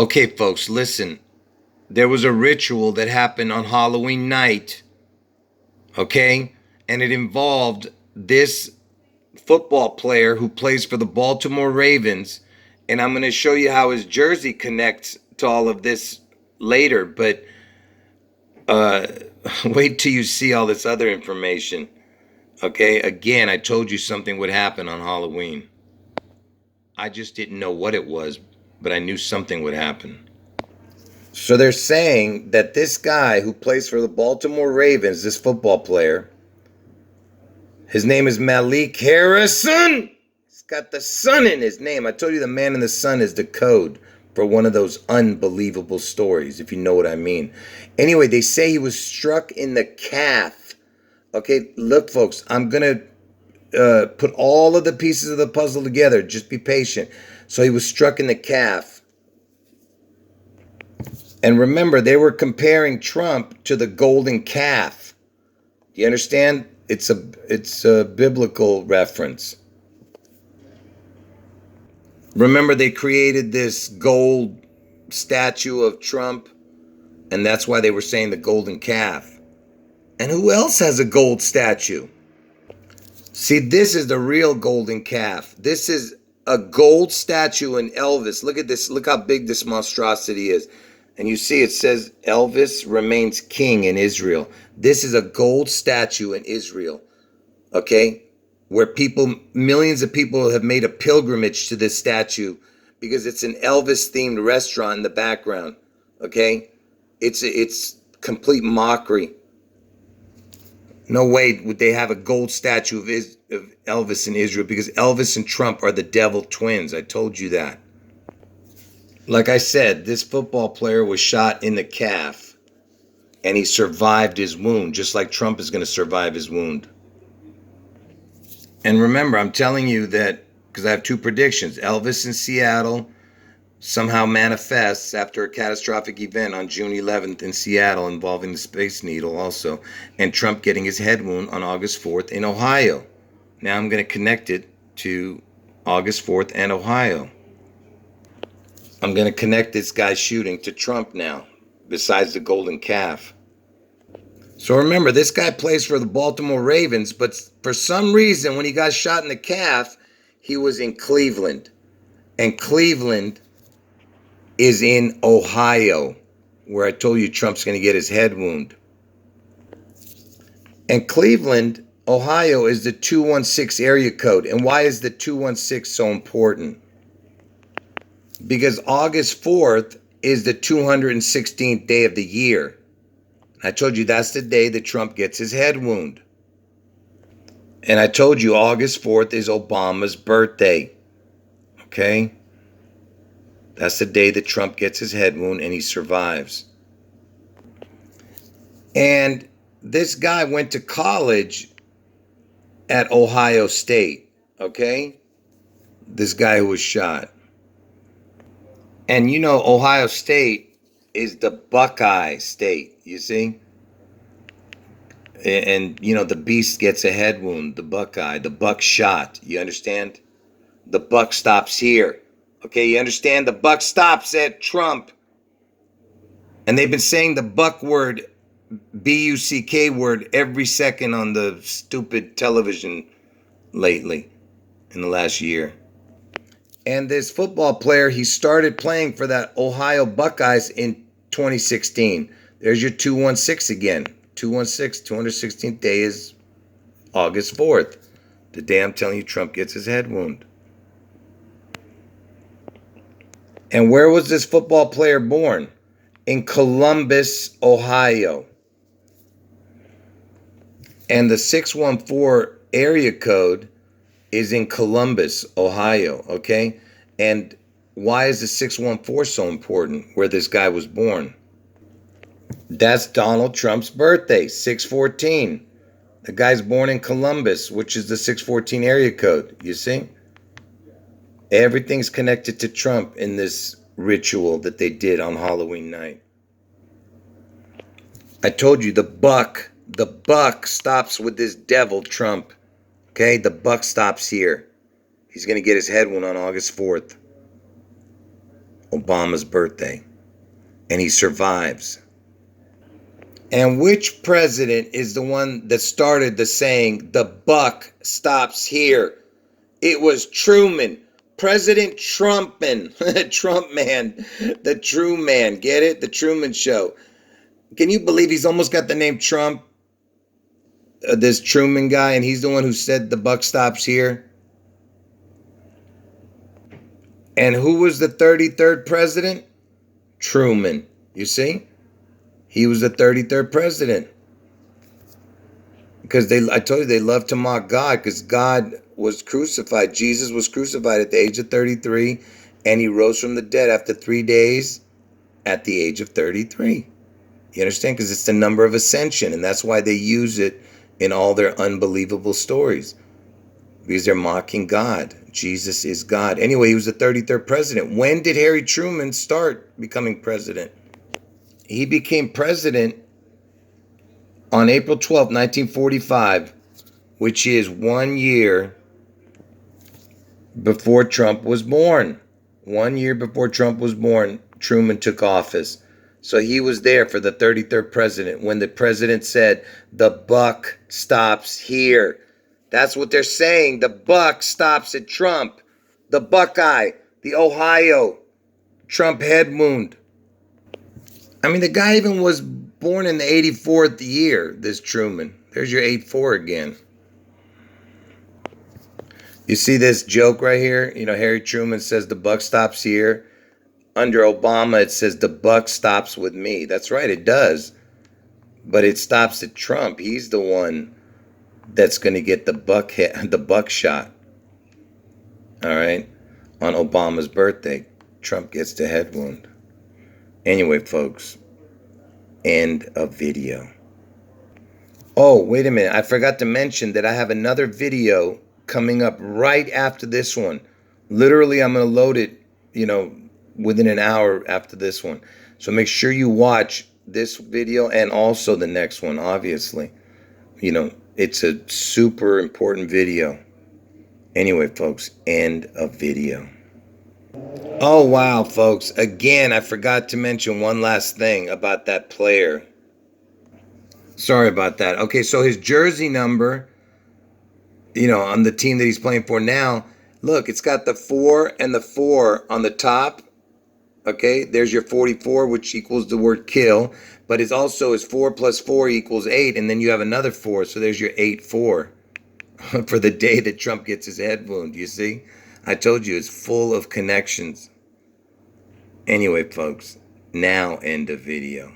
Okay, folks, listen. There was a ritual that happened on Halloween night, okay? And it involved this football player who plays for the Baltimore Ravens. And I'm going to show you how his jersey connects to all of this later. But uh, wait till you see all this other information, okay? Again, I told you something would happen on Halloween. I just didn't know what it was, but I knew something would happen. So they're saying that this guy who plays for the Baltimore Ravens, this football player, his name is Malik Harrison. He's got the sun in his name. I told you the man in the sun is the code for one of those unbelievable stories, if you know what I mean. Anyway, they say he was struck in the calf. Okay, look, folks, I'm going to put all of the pieces of the puzzle together. Just be patient. So he was struck in the calf. And remember, they were comparing Trump to the golden calf. Do you understand? It's a biblical reference. Remember, they created this gold statue of Trump, and that's why they were saying the golden calf. And who else has a gold statue? See, this is the real golden calf. This is a gold statue in Elvis. Look at this. Look how big this monstrosity is. And you see it says Elvis remains king in Israel. This is a gold statue in Israel, okay? Where millions of people have made a pilgrimage to this statue because it's an Elvis-themed restaurant in the background, okay? It's complete mockery. No way would they have a gold statue of Elvis in Israel because Elvis and Trump are the devil twins. I told you that. Like I said, this football player was shot in the calf and he survived his wound, just like Trump is going to survive his wound. And remember, I'm telling you that because I have two predictions. Elvis in Seattle somehow manifests after a catastrophic event on June 11th in Seattle involving the Space Needle also, and Trump getting his head wound on August 4th in Ohio. Now I'm going to connect it to August 4th and Ohio. I'm going to connect this guy's shooting to Trump now, besides the golden calf. So remember, this guy plays for the Baltimore Ravens, but for some reason, when he got shot in the calf, he was in Cleveland. And Cleveland is in Ohio, where I told you Trump's going to get his head wound. And Cleveland, Ohio, is the 216 area code. And why is the 216 so important? Because August 4th is the 216th day of the year. I told you that's the day that Trump gets his head wound. And I told you August 4th is Obama's birthday. Okay? That's the day that Trump gets his head wound and he survives. And this guy went to college at Ohio State. Okay? This guy who was shot. And you know, Ohio State is the Buckeye State, you see? And you know, the beast gets a head wound, the Buckeye, the buck shot, you understand? The buck stops here. Okay, you understand? The buck stops at Trump. And they've been saying the buck word, B-U-C-K word, every second on the stupid television lately, in the last year. And this football player, he started playing for that Ohio Buckeyes in 2016. There's your 216 again. 216, 216th day is August 4th. The day I'm telling you Trump gets his head wound. And where was this football player born? In Columbus, Ohio. And the 614 area code is in Columbus, Ohio, okay? And why is the 614 so important, where this guy was born? That's Donald Trump's birthday, 614. The guy's born in Columbus, which is the 614 area code, you see? Everything's connected to Trump in this ritual that they did on Halloween night. I told you, the buck stops with this devil, Trump. Okay, the buck stops here. He's going to get his head wound on August 4th. Obama's birthday. And he survives. And which president is the one that started the saying, the buck stops here? It was Truman. President Trumpin. Trump man. The True Man. Get it? The Truman Show. Can you believe he's almost got the name Trump? This Truman guy, and he's the one who said the buck stops here. And who was the 33rd president? Truman. You see? He was the 33rd president. Because I told you they love to mock God, because God was crucified. Jesus was crucified at the age of 33, and he rose from the dead after 3 days at the age of 33. You understand? Because it's the number of ascension, and that's why they use it in all their unbelievable stories. Because they're mocking God. Jesus is God. Anyway, he was the 33rd president. When did Harry Truman start becoming president? He became president on April 12, 1945, which is 1 year before Trump was born. 1 year before Trump was born, Truman took office. So he was there for the 33rd president when the president said, the buck stops here. That's what they're saying. The buck stops at Trump. The Buckeye, the Ohio, Trump head wound. I mean, the guy even was born in the 84th year, this Truman. There's your 84 again. You see this joke right here? You know, Harry Truman says the buck stops here. Under Obama, it says the buck stops with me. That's right, it does. But it stops at Trump. He's the one that's going to get the buck shot. All right? On Obama's birthday. Trump gets the head wound. Anyway, folks, end of video. Oh, wait a minute. I forgot to mention that I have another video coming up right after this one. Literally, I'm going to load it, within an hour after this one. So make sure you watch this video and also the next one, obviously. It's a super important video. Anyway, folks, end of video. Oh, wow, folks. Again, I forgot to mention one last thing about that player. Sorry about that. Okay, so his jersey number, on the team that he's playing for now, look, it's got the 4 and the 4 on the top. Okay, there's your 44, which equals the word kill. But it's also is 4 plus 4 equals 8, and then you have another 4. So there's your 8-4 for the day that Trump gets his head wound. You see? I told you, it's full of connections. Anyway, folks, now end of video.